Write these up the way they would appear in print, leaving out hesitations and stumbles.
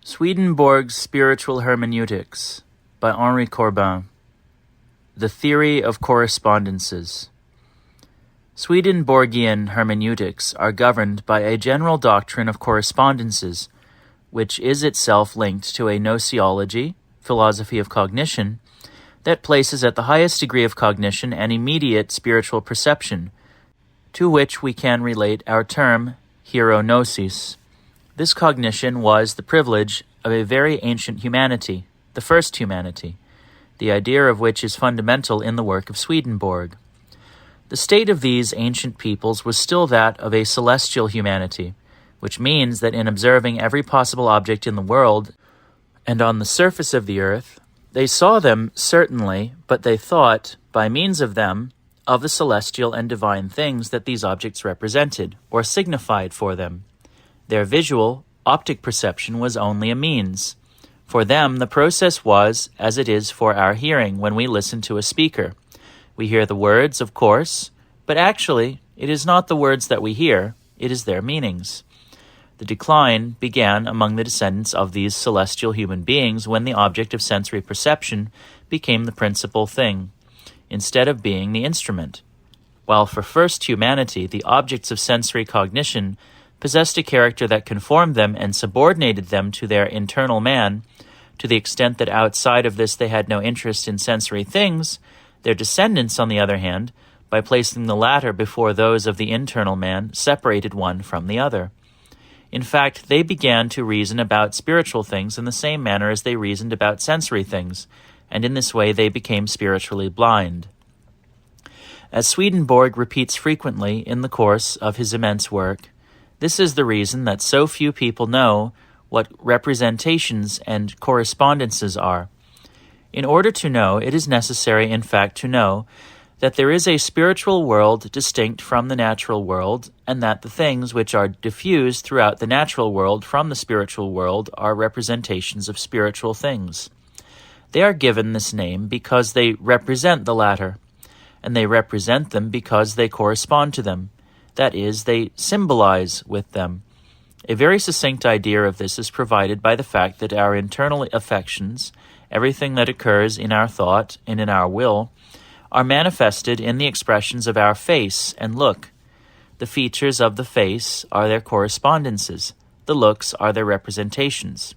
Swedenborg's Spiritual Hermeneutics by Henri Corbin. The Theory of Correspondences. Swedenborgian hermeneutics are governed by a general doctrine of correspondences, which is itself linked to a gnoseology, philosophy of cognition, that places at the highest degree of cognition an immediate spiritual perception, to which we can relate our term hierognosis. This cognition was the privilege of a very ancient humanity, the first humanity, the idea of which is fundamental in the work of Swedenborg. The state of these ancient peoples was still that of a celestial humanity, which means that in observing every possible object in the world and on the surface of the earth, they saw them certainly, but they thought, by means of them, of the celestial and divine things that these objects represented, or signified for them. Their visual, optic perception was only a means. For them, the process was as it is for our hearing when we listen to a speaker. We hear the words, of course, but actually, it is not the words that we hear, it is their meanings. The decline began among the descendants of these celestial human beings when the object of sensory perception became the principal thing, instead of being the instrument. While for first humanity, the objects of sensory cognition possessed a character that conformed them and subordinated them to their internal man, to the extent that outside of this they had no interest in sensory things, their descendants, on the other hand, by placing the latter before those of the internal man, separated one from the other. In fact, they began to reason about spiritual things in the same manner as they reasoned about sensory things, and in this way they became spiritually blind. As Swedenborg repeats frequently in the course of his immense work, this is the reason that so few people know what representations and correspondences are. In order to know, it is necessary, in fact, to know that there is a spiritual world distinct from the natural world, and that the things which are diffused throughout the natural world from the spiritual world are representations of spiritual things. They are given this name because they represent the latter, and they represent them because they correspond to them. That is, they symbolize with them. A very succinct idea of this is provided by the fact that our internal affections, everything that occurs in our thought and in our will, are manifested in the expressions of our face and look. The features of the face are their correspondences. The looks are their representations.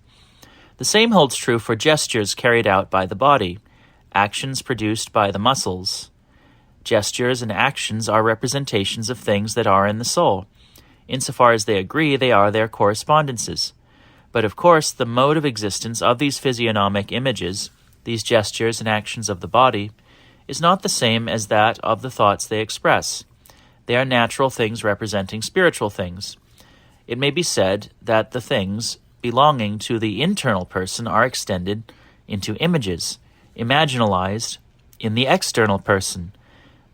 The same holds true for gestures carried out by the body, actions produced by the muscles. Gestures and actions are representations of things that are in the soul. Insofar as they agree, they are their correspondences. But of course, the mode of existence of these physiognomic images, these gestures and actions of the body, is not the same as that of the thoughts they express. They are natural things representing spiritual things. It may be said that the things belonging to the internal person are extended into images, imaginalized in the external person.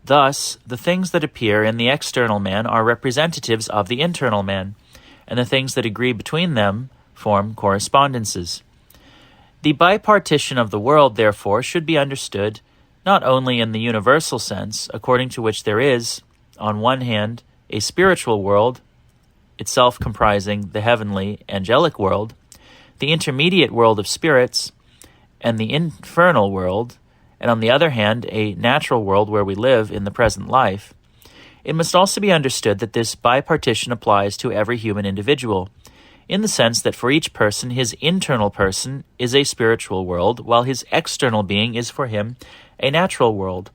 Thus, the things that appear in the external man are representatives of the internal man, and the things that agree between them form correspondences. The bipartition of the world, therefore, should be understood not only in the universal sense, according to which there is, on one hand, a spiritual world, itself comprising the heavenly, angelic world, the intermediate world of spirits, and the infernal world, and on the other hand, a natural world where we live in the present life. It must also be understood that this bipartition applies to every human individual, in the sense that for each person, his internal person is a spiritual world, while his external being is for him a natural world.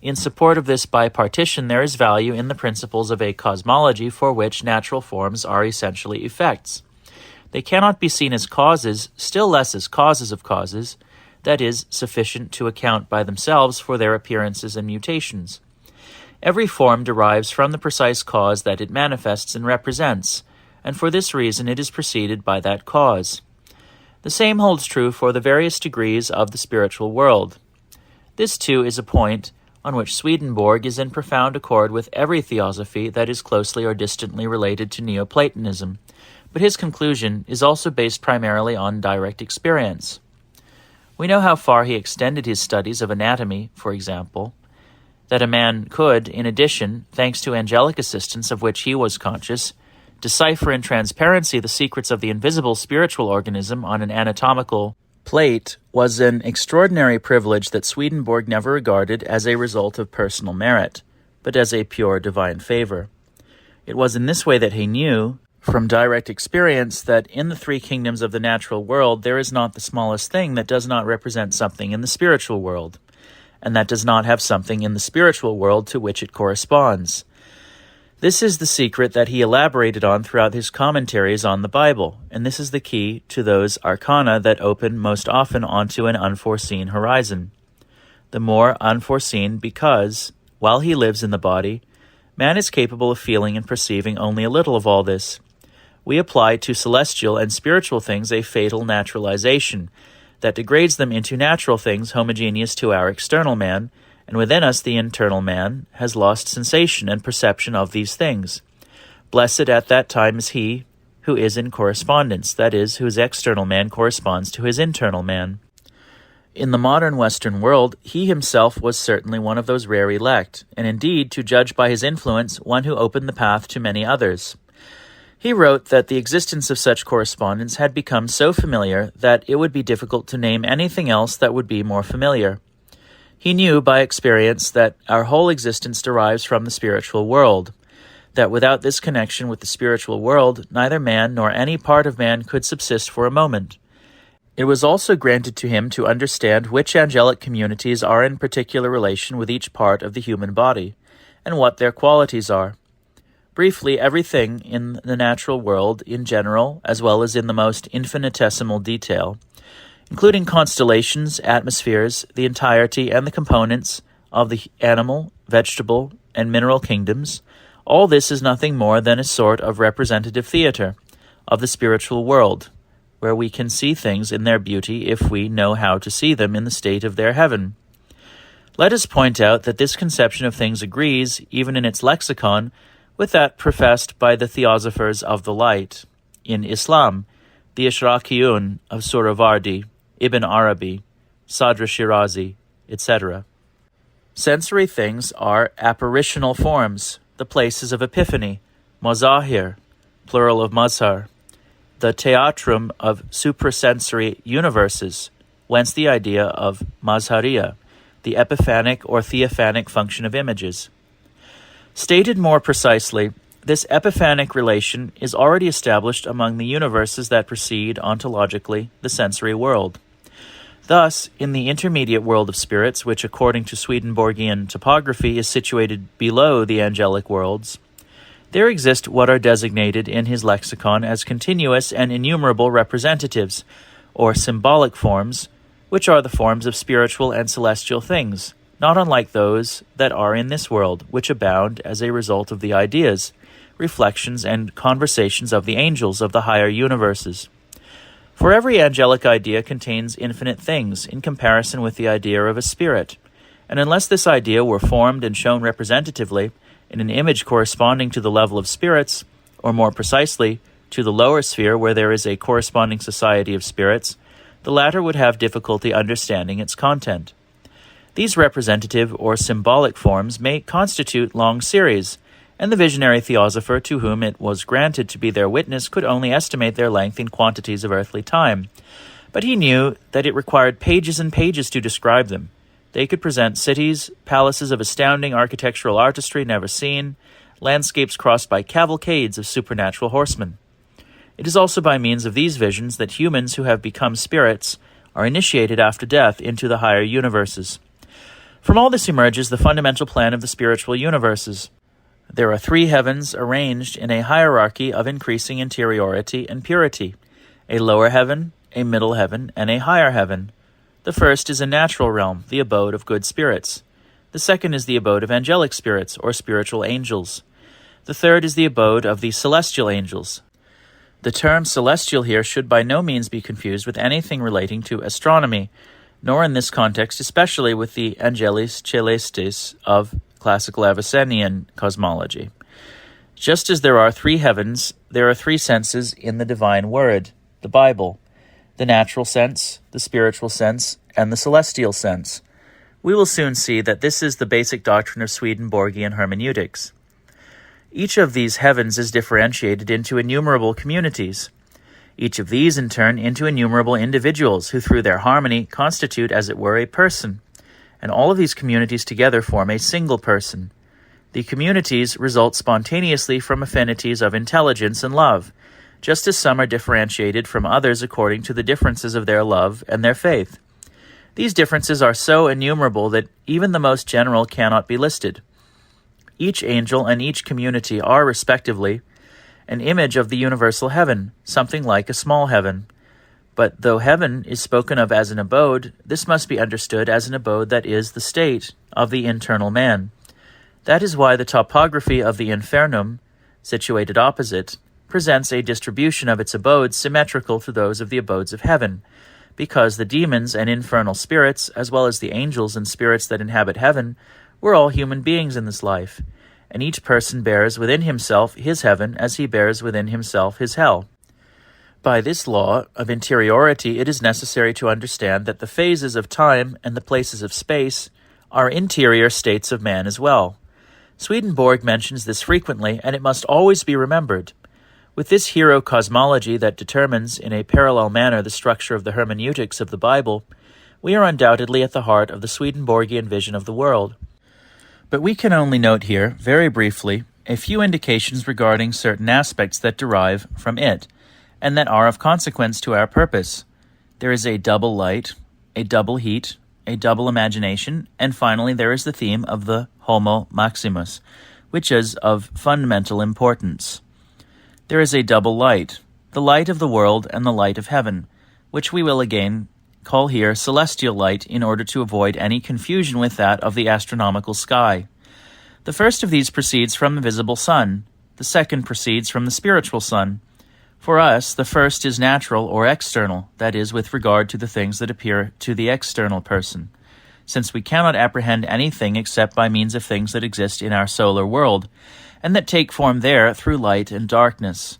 In support of this bipartition, there is value in the principles of a cosmology for which natural forms are essentially effects. They cannot be seen as causes, still less as causes of causes, that is, sufficient to account by themselves for their appearances and mutations. Every form derives from the precise cause that it manifests and represents, and for this reason it is preceded by that cause. The same holds true for the various degrees of the spiritual world. This, too, is a point on which Swedenborg is in profound accord with every theosophy that is closely or distantly related to Neoplatonism, but his conclusion is also based primarily on direct experience. We know how far he extended his studies of anatomy, for example, that a man could, in addition, thanks to angelic assistance of which he was conscious, decipher in transparency the secrets of the invisible spiritual organism on an anatomical plate was an extraordinary privilege that Swedenborg never regarded as a result of personal merit, but as a pure divine favor. It was in this way that he knew, from direct experience, that in the three kingdoms of the natural world there is not the smallest thing that does not represent something in the spiritual world, and that does not have something in the spiritual world to which it corresponds. This is the secret that he elaborated on throughout his commentaries on the Bible, and this is the key to those arcana that open most often onto an unforeseen horizon. The more unforeseen because, while he lives in the body, man is capable of feeling and perceiving only a little of all this. We apply to celestial and spiritual things a fatal naturalization that degrades them into natural things homogeneous to our external man, and within us the internal man has lost sensation and perception of these things. Blessed at that time is he who is in correspondence, that is, whose external man corresponds to his internal man. In the modern Western world, he himself was certainly one of those rare elect, and indeed, to judge by his influence, one who opened the path to many others. He wrote that the existence of such correspondence had become so familiar that it would be difficult to name anything else that would be more familiar. He knew by experience that our whole existence derives from the spiritual world, that without this connection with the spiritual world, neither man nor any part of man could subsist for a moment. It was also granted to him to understand which angelic communities are in particular relation with each part of the human body, and what their qualities are. Briefly, everything in the natural world in general, as well as in the most infinitesimal detail, including constellations, atmospheres, the entirety and the components of the animal, vegetable, and mineral kingdoms, all this is nothing more than a sort of representative theater of the spiritual world, where we can see things in their beauty if we know how to see them in the state of their heaven. Let us point out that this conception of things agrees, even in its lexicon, with that professed by the Theosophers of the Light. In Islam, the Ishraqiyun of Suravardi, Ibn Arabi, Sadr Shirazi, etc. Sensory things are apparitional forms, the places of epiphany, mazahir, plural of mazhar, the teatrum of suprasensory universes, whence the idea of mazhariya, the epiphanic or theophanic function of images. Stated more precisely, this epiphanic relation is already established among the universes that precede ontologically the sensory world. Thus, in the intermediate world of spirits, which according to Swedenborgian topography is situated below the angelic worlds, there exist what are designated in his lexicon as continuous and innumerable representatives, or symbolic forms, which are the forms of spiritual and celestial things, not unlike those that are in this world, which abound as a result of the ideas, reflections, and conversations of the angels of the higher universes. For every angelic idea contains infinite things in comparison with the idea of a spirit, and unless this idea were formed and shown representatively in an image corresponding to the level of spirits, or more precisely, to the lower sphere where there is a corresponding society of spirits, the latter would have difficulty understanding its content. These representative or symbolic forms may constitute long series, and the visionary theosopher to whom it was granted to be their witness could only estimate their length in quantities of earthly time. But he knew that it required pages and pages to describe them. They could present cities, palaces of astounding architectural artistry never seen, landscapes crossed by cavalcades of supernatural horsemen. It is also by means of these visions that humans who have become spirits are initiated after death into the higher universes. From all this emerges the fundamental plan of the spiritual universes. There are three heavens arranged in a hierarchy of increasing interiority and purity, a lower heaven, a middle heaven, and a higher heaven. The first is a natural realm, the abode of good spirits. The second is the abode of angelic spirits, or spiritual angels. The third is the abode of the celestial angels. The term celestial here should by no means be confused with anything relating to astronomy, nor in this context especially with the Angelis Celestis of classical Avicennian cosmology. Just as there are three heavens, there are three senses in the divine word, the Bible: the natural sense, the spiritual sense, and the celestial sense. We will soon see that this is the basic doctrine of Swedenborgian hermeneutics. Each of these heavens is differentiated into innumerable communities. Each of these, in turn, into innumerable individuals who, through their harmony, constitute, as it were, a person. And all of these communities together form a single person. The communities result spontaneously from affinities of intelligence and love, just as some are differentiated from others according to the differences of their love and their faith. These differences are so innumerable that even the most general cannot be listed. Each angel and each community are, respectively, an image of the universal heaven, something like a small heaven. But though heaven is spoken of as an abode, this must be understood as an abode that is the state of the internal man. That is why the topography of the infernum, situated opposite, presents a distribution of its abodes symmetrical to those of the abodes of heaven, because the demons and infernal spirits, as well as the angels and spirits that inhabit heaven, were all human beings in this life, and each person bears within himself his heaven as he bears within himself his hell. By this law of interiority, it is necessary to understand that the phases of time and the places of space are interior states of man as well. Swedenborg mentions this frequently, and it must always be remembered. With this hero cosmology that determines in a parallel manner the structure of the hermeneutics of the Bible, we are undoubtedly at the heart of the Swedenborgian vision of the world. But we can only note here, very briefly, a few indications regarding certain aspects that derive from it, and that are of consequence to our purpose. There is a double light, a double heat, a double imagination, and finally there is the theme of the Homo Maximus, which is of fundamental importance. There is a double light, the light of the world and the light of heaven, which we will again call here celestial light in order to avoid any confusion with that of the astronomical sky. The first of these proceeds from the visible sun, the second proceeds from the spiritual sun. For us, the first is natural or external, that is, with regard to the things that appear to the external person, since we cannot apprehend anything except by means of things that exist in our solar world, and that take form there through light and darkness.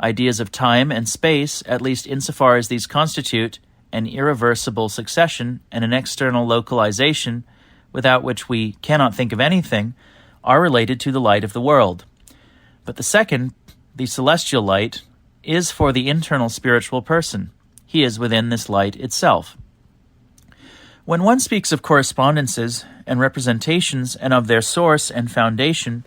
Ideas of time and space, at least insofar as these constitute an irreversible succession and an external localization, without which we cannot think of anything, are related to the light of the world. But the second, the celestial light, is for the internal spiritual person. He is within this light itself. When one speaks of correspondences and representations and of their source and foundation,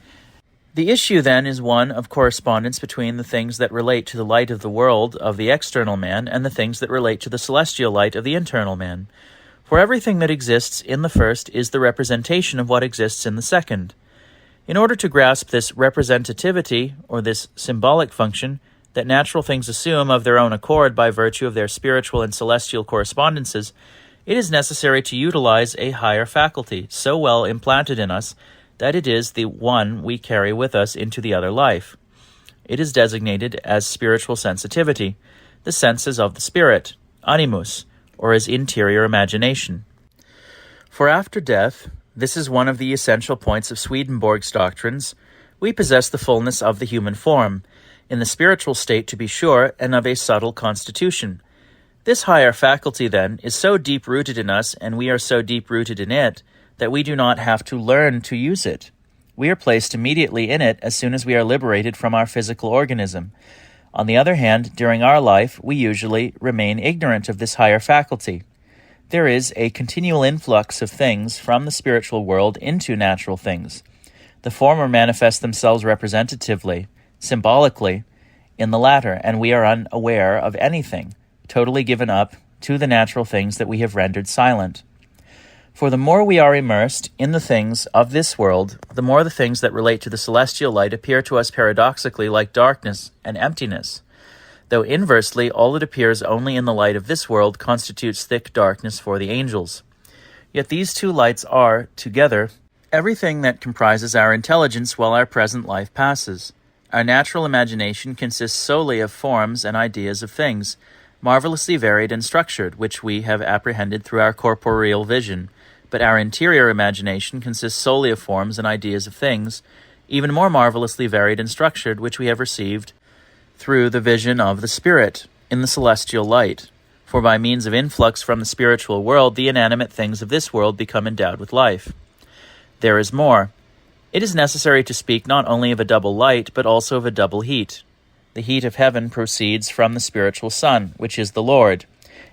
the issue then is one of correspondence between the things that relate to the light of the world of the external man and the things that relate to the celestial light of the internal man. For everything that exists in the first is the representation of what exists in the second. In order to grasp this representativity, or this symbolic function, that natural things assume of their own accord by virtue of their spiritual and celestial correspondences, it is necessary to utilize a higher faculty, so well implanted in us, that it is the one we carry with us into the other life. It is designated as spiritual sensitivity, the senses of the spirit, animus, or as interior imagination. For after death, this is one of the essential points of Swedenborg's doctrines, we possess the fullness of the human form, in the spiritual state to be sure, and of a subtle constitution. This higher faculty, then, is so deep-rooted in us, and we are so deep-rooted in it, that we do not have to learn to use it. We are placed immediately in it as soon as we are liberated from our physical organism. On the other hand, during our life, we usually remain ignorant of this higher faculty. There is a continual influx of things from the spiritual world into natural things. The former manifest themselves representatively, symbolically, in the latter, and we are unaware of anything, totally given up to the natural things that we have rendered silent. For the more we are immersed in the things of this world, the more the things that relate to the celestial light appear to us paradoxically like darkness and emptiness, though inversely all that appears only in the light of this world constitutes thick darkness for the angels. Yet these two lights are, together, everything that comprises our intelligence while our present life passes. Our natural imagination consists solely of forms and ideas of things, marvelously varied and structured, which we have apprehended through our corporeal vision. But our interior imagination consists solely of forms and ideas of things, even more marvelously varied and structured, which we have received through the vision of the Spirit in the celestial light. For by means of influx from the spiritual world, the inanimate things of this world become endowed with life. There is more. It is necessary to speak not only of a double light, but also of a double heat. The heat of heaven proceeds from the spiritual sun, which is the Lord,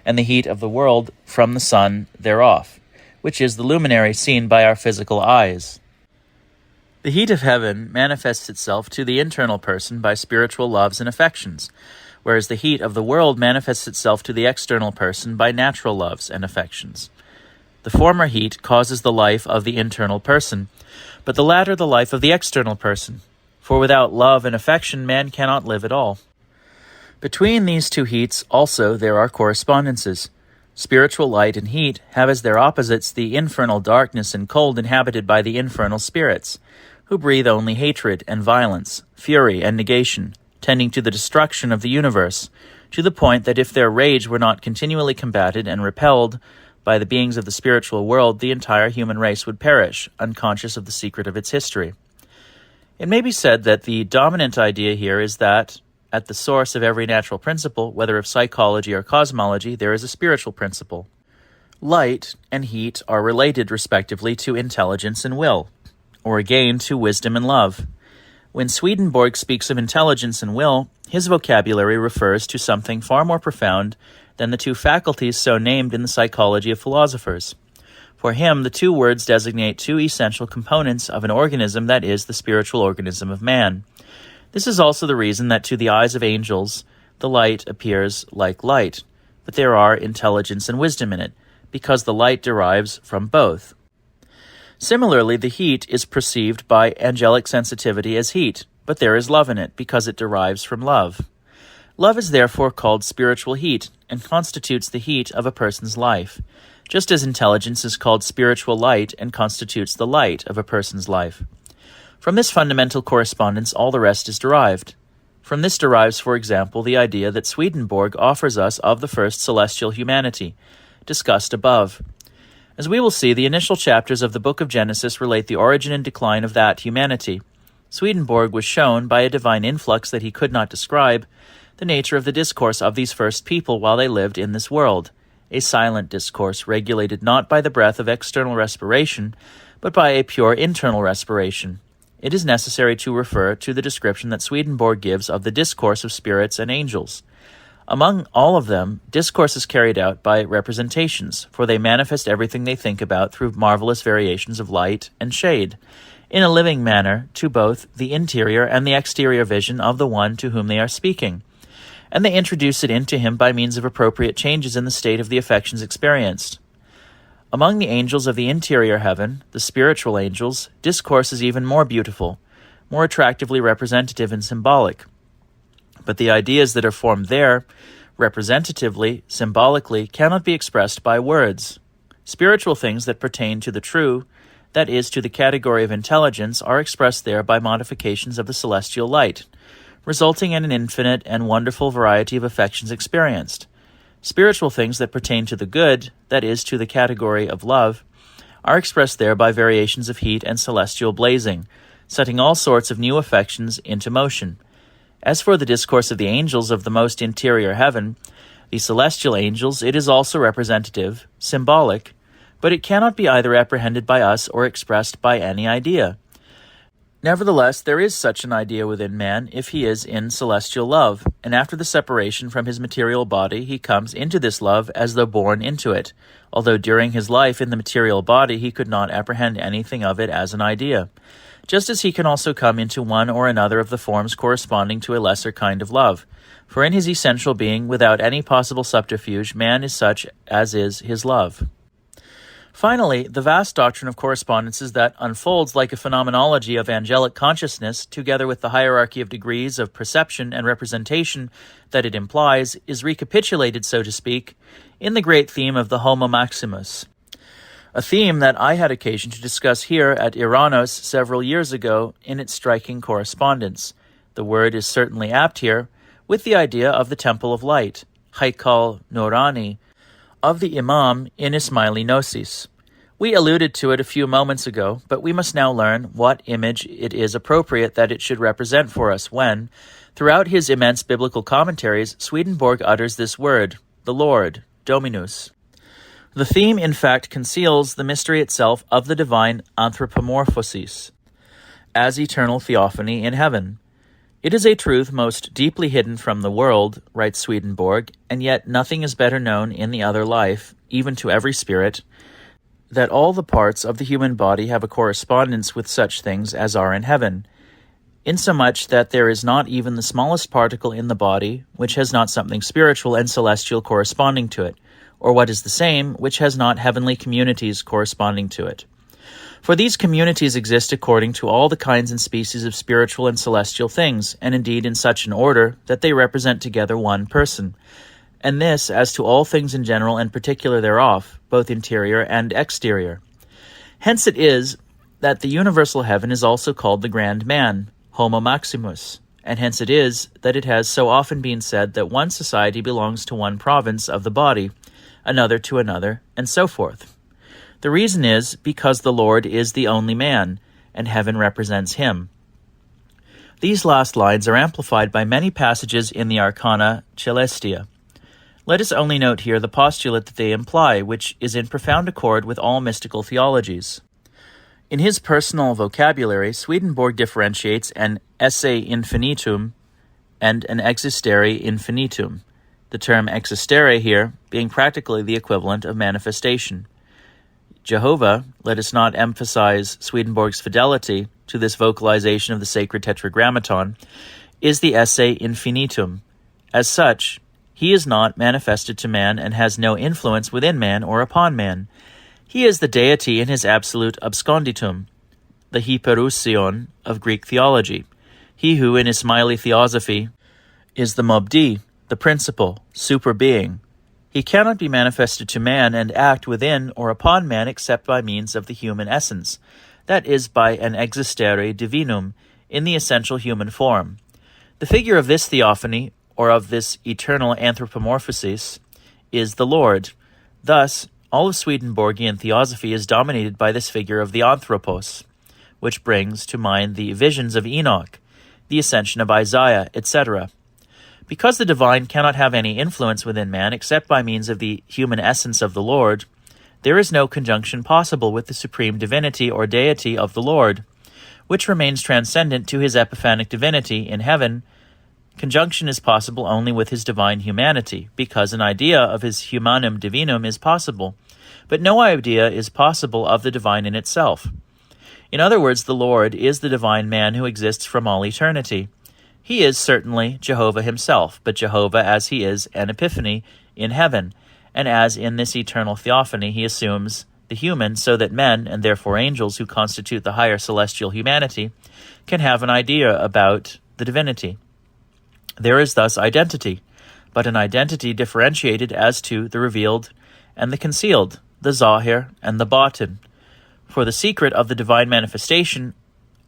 and the heat of the world from the sun thereof, which is the luminary seen by our physical eyes. The heat of heaven manifests itself to the internal person by spiritual loves and affections, whereas the heat of the world manifests itself to the external person by natural loves and affections. The former heat causes the life of the internal person, but the latter the life of the external person. For without love and affection, man cannot live at all. Between these two heats also there are correspondences. Spiritual light and heat have as their opposites the infernal darkness and cold inhabited by the infernal spirits, who breathe only hatred and violence, fury and negation, tending to the destruction of the universe, to the point that if their rage were not continually combated and repelled by the beings of the spiritual world, the entire human race would perish, unconscious of the secret of its history. It may be said that the dominant idea here is that, at the source of every natural principle, whether of psychology or cosmology, there is a spiritual principle. Light and heat are related respectively to intelligence and will, or again to wisdom and love. When Swedenborg speaks of intelligence and will, his vocabulary refers to something far more profound than the two faculties so named in the psychology of philosophers. For him, the two words designate two essential components of an organism that is the spiritual organism of man. This is also the reason that to the eyes of angels, the light appears like light, but there are intelligence and wisdom in it, because the light derives from both. Similarly, the heat is perceived by angelic sensitivity as heat, but there is love in it, because it derives from love. Love is therefore called spiritual heat, and constitutes the heat of a person's life, just as intelligence is called spiritual light and constitutes the light of a person's life. From this fundamental correspondence, all the rest is derived. From this derives, for example, the idea that Swedenborg offers us of the first celestial humanity, discussed above. As we will see, the initial chapters of the book of Genesis relate the origin and decline of that humanity. Swedenborg was shown, by a divine influx that he could not describe, the nature of the discourse of these first people while they lived in this world, a silent discourse regulated not by the breath of external respiration, but by a pure internal respiration. It is necessary to refer to the description that Swedenborg gives of the discourse of spirits and angels. Among all of them, discourse is carried out by representations, for they manifest everything they think about through marvelous variations of light and shade, in a living manner to both the interior and the exterior vision of the one to whom they are speaking, and they introduce it into him by means of appropriate changes in the state of the affections experienced. Among the angels of the interior heaven, the spiritual angels, discourse is even more beautiful, more attractively representative and symbolic. But the ideas that are formed there, representatively, symbolically, cannot be expressed by words. Spiritual things that pertain to the true, that is, to the category of intelligence, are expressed there by modifications of the celestial light, resulting in an infinite and wonderful variety of affections experienced. Spiritual things that pertain to the good, that is, to the category of love, are expressed there by variations of heat and celestial blazing, setting all sorts of new affections into motion. As for the discourse of the angels of the most interior heaven, the celestial angels, it is also representative, symbolic, but it cannot be either apprehended by us or expressed by any idea. Nevertheless, there is such an idea within man if he is in celestial love, and after the separation from his material body he comes into this love as though born into it, although during his life in the material body he could not apprehend anything of it as an idea, just as he can also come into one or another of the forms corresponding to a lesser kind of love. For in his essential being, without any possible subterfuge, man is such as is his love. Finally, the vast doctrine of correspondences that unfolds like a phenomenology of angelic consciousness, together with the hierarchy of degrees of perception and representation that it implies, is recapitulated, so to speak, in the great theme of the Homo Maximus, a theme that I had occasion to discuss here at Iranos several years ago in its striking correspondence. The word is certainly apt here, with the idea of the Temple of Light, Haikal Nurani, of the Imam in Ismaili Gnosis. We alluded to it a few moments ago, but we must now learn what image it is appropriate that it should represent for us when, throughout his immense biblical commentaries, Swedenborg utters this word, the Lord, Dominus. The theme, in fact, conceals the mystery itself of the divine anthropomorphosis. as eternal theophany in heaven. It is a truth most deeply hidden from the world, writes Swedenborg, and yet nothing is better known in the other life, even to every spirit, that all the parts of the human body have a correspondence with such things as are in heaven, insomuch that there is not even the smallest particle in the body which has not something spiritual and celestial corresponding to it, or what is the same, which has not heavenly communities corresponding to it. For these communities exist according to all the kinds and species of spiritual and celestial things, and indeed in such an order that they represent together one person. And this as to all things in general and particular thereof, both interior and exterior. Hence it is that the universal heaven is also called the grand man, Homo Maximus, and hence it is that it has so often been said that one society belongs to one province of the body, another to another, and so forth. The reason is because the Lord is the only man, and heaven represents him. These last lines are amplified by many passages in the Arcana Celestia. Let us only note here the postulate that they imply, which is in profound accord with all mystical theologies. In his personal vocabulary, Swedenborg differentiates an esse infinitum and an existere infinitum, the term existere here being practically the equivalent of manifestation. Jehovah, let us not emphasize Swedenborg's fidelity to this vocalization of the sacred tetragrammaton, is the esse infinitum. As such, he is not manifested to man and has no influence within man or upon man. He is the deity in his absolute absconditum, the hyperousion of Greek theology, he who in Ismaili theosophy is the mobdi, the principal, super being. He cannot be manifested to man and act within or upon man except by means of the human essence, that is, by an existere divinum, in the essential human form. The figure of this theophany, or of this eternal anthropomorphosis, is the Lord. Thus, all of Swedenborgian theosophy is dominated by this figure of the anthropos, which brings to mind the visions of Enoch, the ascension of Isaiah, etc. Because the divine cannot have any influence within man except by means of the human essence of the Lord, there is no conjunction possible with the supreme divinity or deity of the Lord, which remains transcendent to his epiphanic divinity in heaven. Conjunction is possible only with his divine humanity, because an idea of his humanum divinum is possible, but no idea is possible of the divine in itself. In other words, the Lord is the divine man who exists from all eternity. He is certainly Jehovah himself, but Jehovah as he is an epiphany in heaven, and as in this eternal theophany he assumes the human so that men, and therefore angels who constitute the higher celestial humanity, can have an idea about the divinity. There is thus identity, but an identity differentiated as to the revealed and the concealed, the zahir and the batin. For the secret of the divine manifestation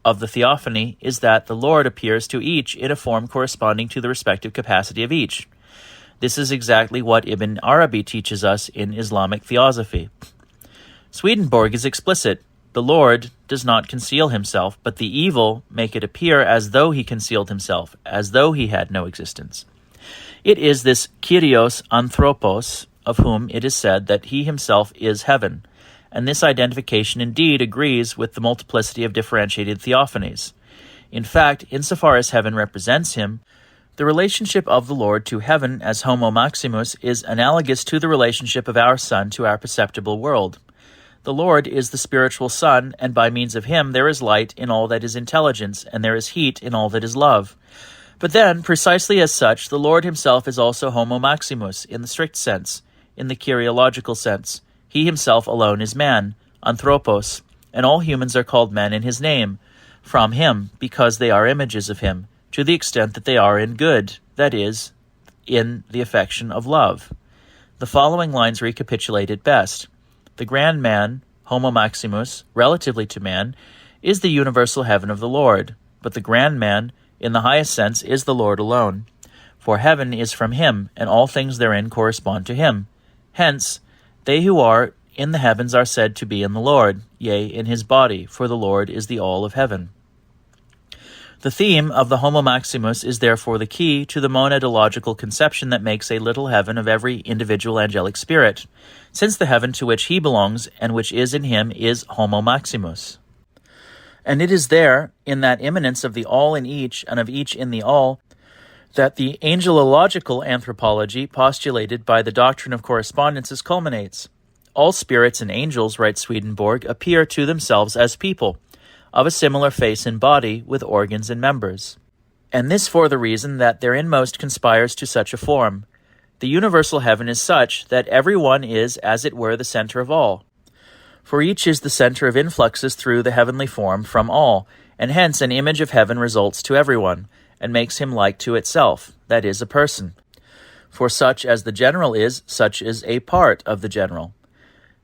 of the theophany is that the Lord appears to each in a form corresponding to the respective capacity of each. This is exactly what Ibn Arabi teaches us in Islamic theosophy. Swedenborg is explicit. The Lord does not conceal himself, but the evil make it appear as though he concealed himself, as though he had no existence. It is this Kyrios Anthropos of whom it is said that he himself is heaven, and this identification indeed agrees with the multiplicity of differentiated theophanies. In fact, insofar as heaven represents him, the relationship of the Lord to heaven as Homo Maximus is analogous to the relationship of our sun to our perceptible world. The Lord is the spiritual sun, and by means of him there is light in all that is intelligence, and there is heat in all that is love. But then, precisely as such, the Lord himself is also Homo Maximus, in the strict sense, in the Kyriological sense. He himself alone is man, anthropos, and all humans are called men in his name, from him, because they are images of him, to the extent that they are in good, that is, in the affection of love. The following lines recapitulate it best. The grand man, Homo Maximus, relatively to man, is the universal heaven of the Lord, but the grand man, in the highest sense, is the Lord alone. For heaven is from him, and all things therein correspond to him. Hence, they who are in the heavens are said to be in the Lord, yea, in his body, for the Lord is the all of heaven. The theme of the Homo Maximus is therefore the key to the monadological conception that makes a little heaven of every individual angelic spirit, since the heaven to which he belongs and which is in him is Homo Maximus. And it is there, in that immanence of the all in each and of each in the all, that the angelological anthropology postulated by the doctrine of correspondences culminates. All spirits and angels, writes Swedenborg, appear to themselves as people, of a similar face and body, with organs and members. And this for the reason that their inmost conspires to such a form. The universal heaven is such that every one is, as it were, the center of all. For each is the center of influxes through the heavenly form from all, and hence an image of heaven results to everyone, and makes him like to itself, that is, a person. For such as the general is, such is a part of the general.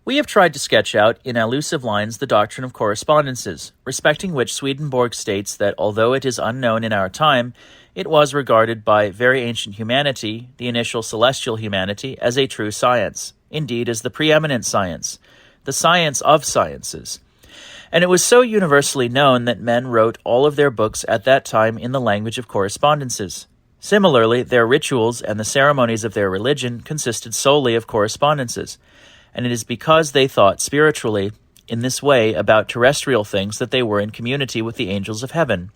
We have tried to sketch out in elusive lines the doctrine of correspondences, respecting which Swedenborg states that although it is unknown in our time, it was regarded by very ancient humanity, the initial celestial humanity, as a true science, indeed as the preeminent science, the science of sciences. And it was so universally known that men wrote all of their books at that time in the language of correspondences. Similarly, their rituals and the ceremonies of their religion consisted solely of correspondences, and it is because they thought spiritually in this way about terrestrial things that they were in community with the angels of heaven.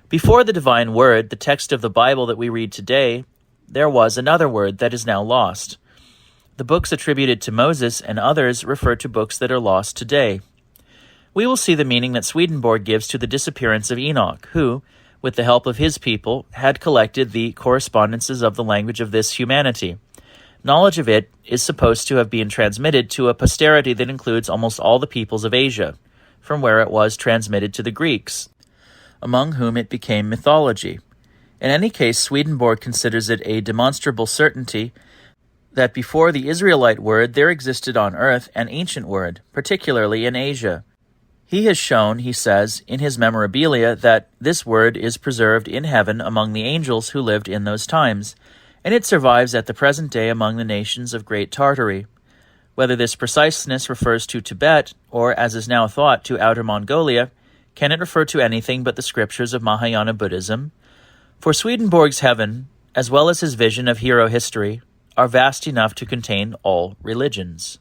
Before the divine word, the text of the Bible that we read today, there was another word that is now lost. The books attributed to Moses and others refer to books that are lost today. We will see the meaning that Swedenborg gives to the disappearance of Enoch, who, with the help of his people, had collected the correspondences of the language of this humanity. Knowledge of it is supposed to have been transmitted to a posterity that includes almost all the peoples of Asia, from where it was transmitted to the Greeks, among whom it became mythology. In any case, Swedenborg considers it a demonstrable certainty that before the Israelite word there existed on earth an ancient word, particularly in Asia. He has shown, he says, in his memorabilia that this word is preserved in heaven among the angels who lived in those times, and it survives at the present day among the nations of Great Tartary. Whether this preciseness refers to Tibet, or, as is now thought, to Outer Mongolia, can it refer to anything but the scriptures of Mahayana Buddhism? For Swedenborg's heaven, as well as his vision of hero history, are vast enough to contain all religions.